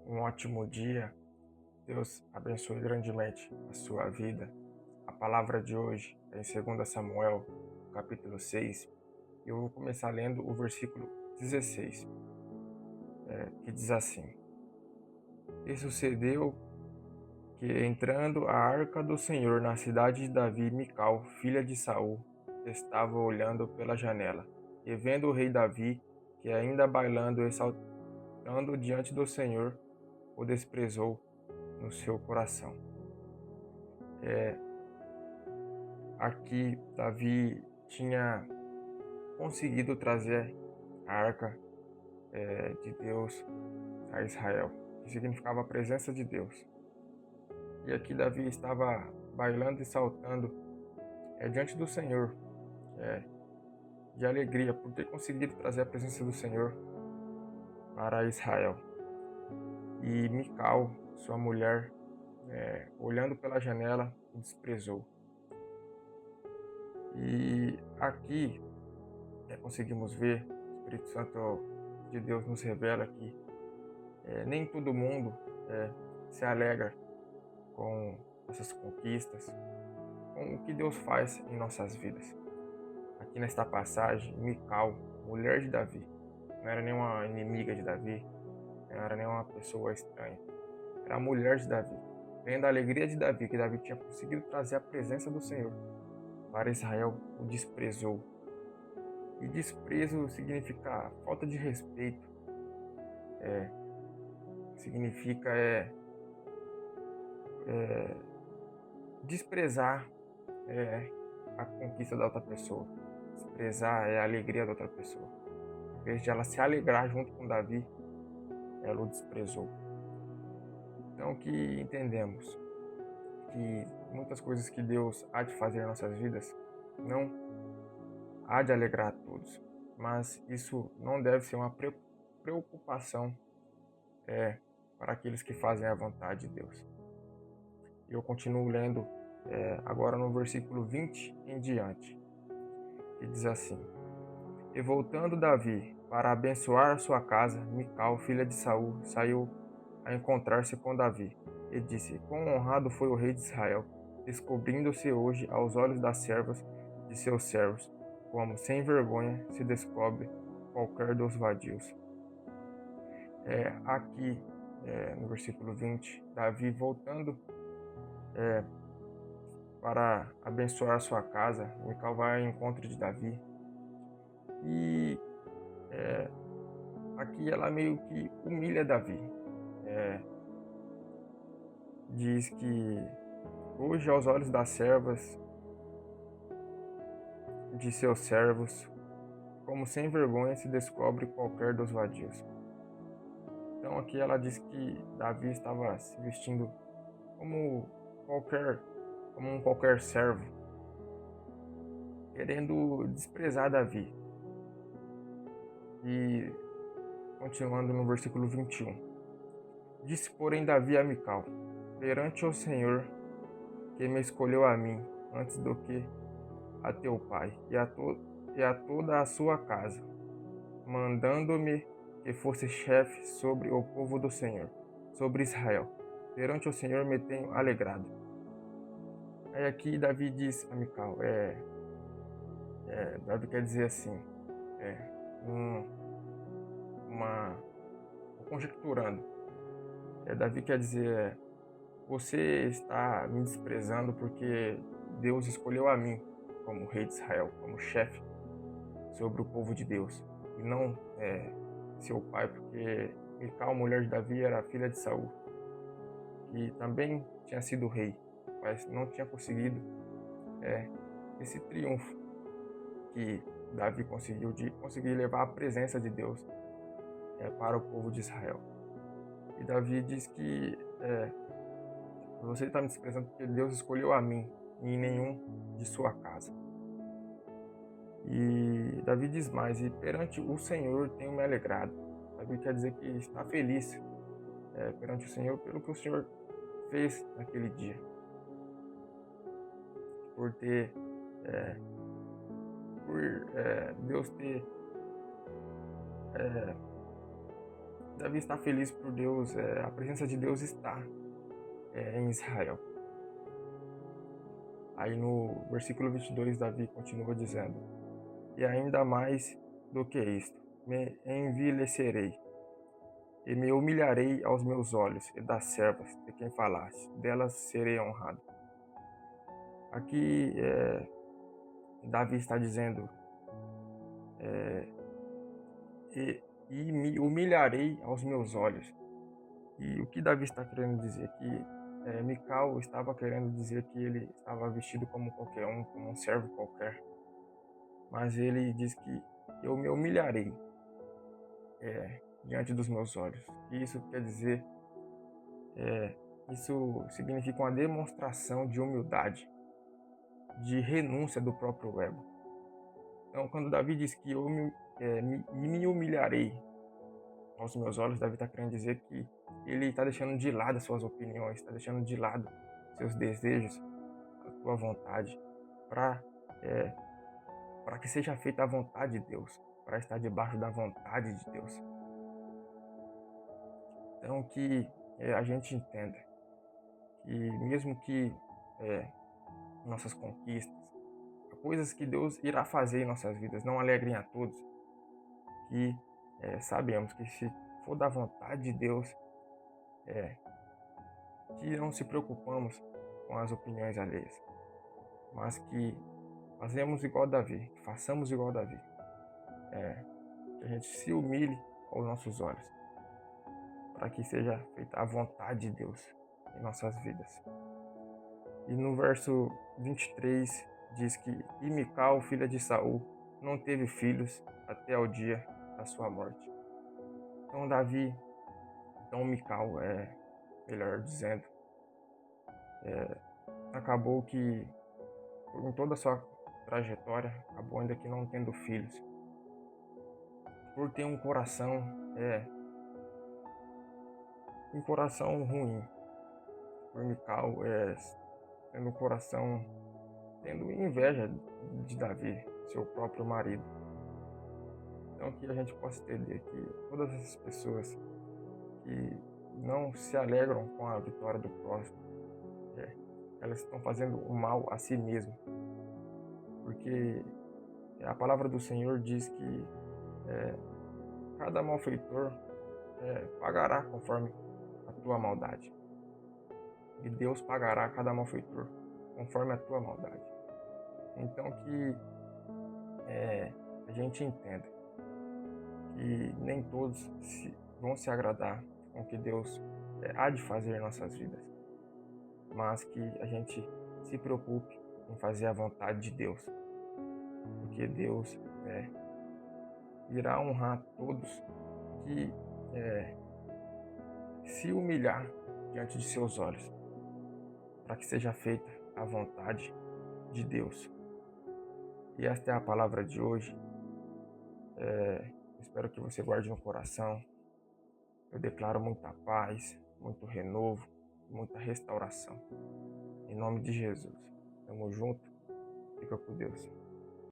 Um ótimo dia. Deus abençoe grandemente a sua vida. A palavra de hoje é em 2 Samuel, capítulo 6. Eu vou começar lendo o versículo 16, que diz assim: E sucedeu que, entrando a arca do Senhor na cidade de Davi, Mical, filha de Saul, estava olhando pela janela. E vendo o rei Davi, que ainda bailando e saltando diante do Senhor, o desprezou no seu coração. É, Aqui Davi tinha conseguido trazer a arca de Deus a Israel, que significava a presença de Deus. E aqui Davi estava bailando e saltando diante do Senhor, é, de alegria por ter conseguido trazer a presença do Senhor para Israel. E Mical, sua mulher, olhando pela janela, o desprezou. E aqui conseguimos ver, o Espírito Santo de Deus nos revela que nem todo mundo se alegra com nossas conquistas, com o que Deus faz em nossas vidas. Aqui nesta passagem, Mical, mulher de Davi, não era nenhuma inimiga de Davi, não era nenhuma pessoa estranha, era a mulher de Davi, vendo a alegria de Davi, que Davi tinha conseguido trazer a presença do Senhor para Israel, o desprezou. E desprezo significa falta de respeito, significa desprezar a conquista da outra pessoa. Desprezar a alegria da outra pessoa. Em vez de ela se alegrar junto com Davi, ela o desprezou. Então que entendemos que muitas coisas que Deus há de fazer em nossas vidas não há de alegrar a todos, mas isso não deve ser uma preocupação para aqueles que fazem a vontade de Deus. Eu continuo lendo agora no versículo 20 em diante, que diz assim: E voltando Davi para abençoar sua casa, Mical, filha de Saul, saiu a encontrar-se com Davi, e disse: Quão honrado foi o rei de Israel, descobrindo-se hoje aos olhos das servas de seus servos, como sem vergonha se descobre qualquer dos vadios. Aqui, no versículo 20, Davi voltando para abençoar sua casa, Mical vai ao encontro de Davi, e aqui ela meio que humilha Davi. Diz que hoje, aos olhos das servas de seus servos, como sem vergonha se descobre qualquer dos vadios. Então aqui ela diz que Davi estava se vestindo como qualquer, como um qualquer servo, querendo desprezar Davi. E continuando no versículo 21. Disse, porém, Davi a Mical: Perante o Senhor, que me escolheu a mim, antes do que a teu pai, e a toda a sua casa, mandando-me que fosse chefe sobre o povo do Senhor, sobre Israel. Perante o Senhor me tenho alegrado. Aí aqui Davi diz a Mical, Davi quer dizer assim, um, uma, conjecturando, Davi quer dizer, você está me desprezando porque Deus escolheu a mim como rei de Israel, como chefe sobre o povo de Deus, e não seu pai, porque Mical, mulher de Davi, era filha de Saul, que também tinha sido rei, mas não tinha conseguido esse triunfo que Davi conseguiu de conseguir levar a presença de Deus para o povo de Israel. E Davi diz que você está me desprezando porque Deus escolheu a mim e nenhum de sua casa. E Davi diz mais, e perante o Senhor tenho me alegrado. Davi quer dizer que está feliz perante o Senhor pelo que o Senhor fez naquele dia. Por ter, Deus ter Davi está feliz por Deus, a presença de Deus está em Israel. Aí no versículo 22, Davi continua dizendo: E ainda mais do que isto, me envilecerei, e me humilharei aos meus olhos e das servas de quem falaste, delas serei honrado. Aqui Davi está dizendo, e me humilharei aos meus olhos. E o que Davi está querendo dizer? Que Mical estava querendo dizer que ele estava vestido como qualquer um, como um servo qualquer. Mas ele diz que eu me humilharei diante dos meus olhos. E isso quer dizer, isso significa uma demonstração de humildade, de renúncia do próprio ego. Então, quando Davi diz que eu me humilharei aos meus olhos, Davi está querendo dizer que ele está deixando de lado as suas opiniões, está deixando de lado seus desejos, a sua vontade, para que seja feita a vontade de Deus, para estar debaixo da vontade de Deus. Então, que a gente entenda que mesmo que nossas conquistas, coisas que Deus irá fazer em nossas vidas não alegrem a todos, que sabemos que se for da vontade de Deus, que não se preocupamos com as opiniões alheias, mas que fazemos igual Davi, que façamos igual Davi, que a gente se humilhe aos nossos olhos, para que seja feita a vontade de Deus em nossas vidas. E no verso 23 diz que e Mical, filha de Saul, não teve filhos até o dia da sua morte. Então Mical, melhor dizendo, acabou que em toda a sua trajetória, acabou ainda que não tendo filhos, por ter um coração ruim, por Mical tendo um coração, tendo inveja de Davi, seu próprio marido. Então que a gente possa entender que todas essas pessoas que não se alegram com a vitória do próximo, elas estão fazendo o mal a si mesmo, porque a palavra do Senhor diz que cada malfeitor pagará conforme a tua maldade, e Deus pagará cada malfeitor conforme a tua maldade. Então que a gente entenda que nem todos vão se agradar com o que Deus há de fazer em nossas vidas, mas que a gente se preocupe em fazer a vontade de Deus, porque Deus irá honrar todos que se humilhar diante de seus olhos, para que seja feita a vontade de Deus. E esta é a palavra de hoje. Espero que você guarde no coração. Eu declaro muita paz, muito renovo, muita restauração. Em nome de Jesus. Tamo junto. Fica com Deus.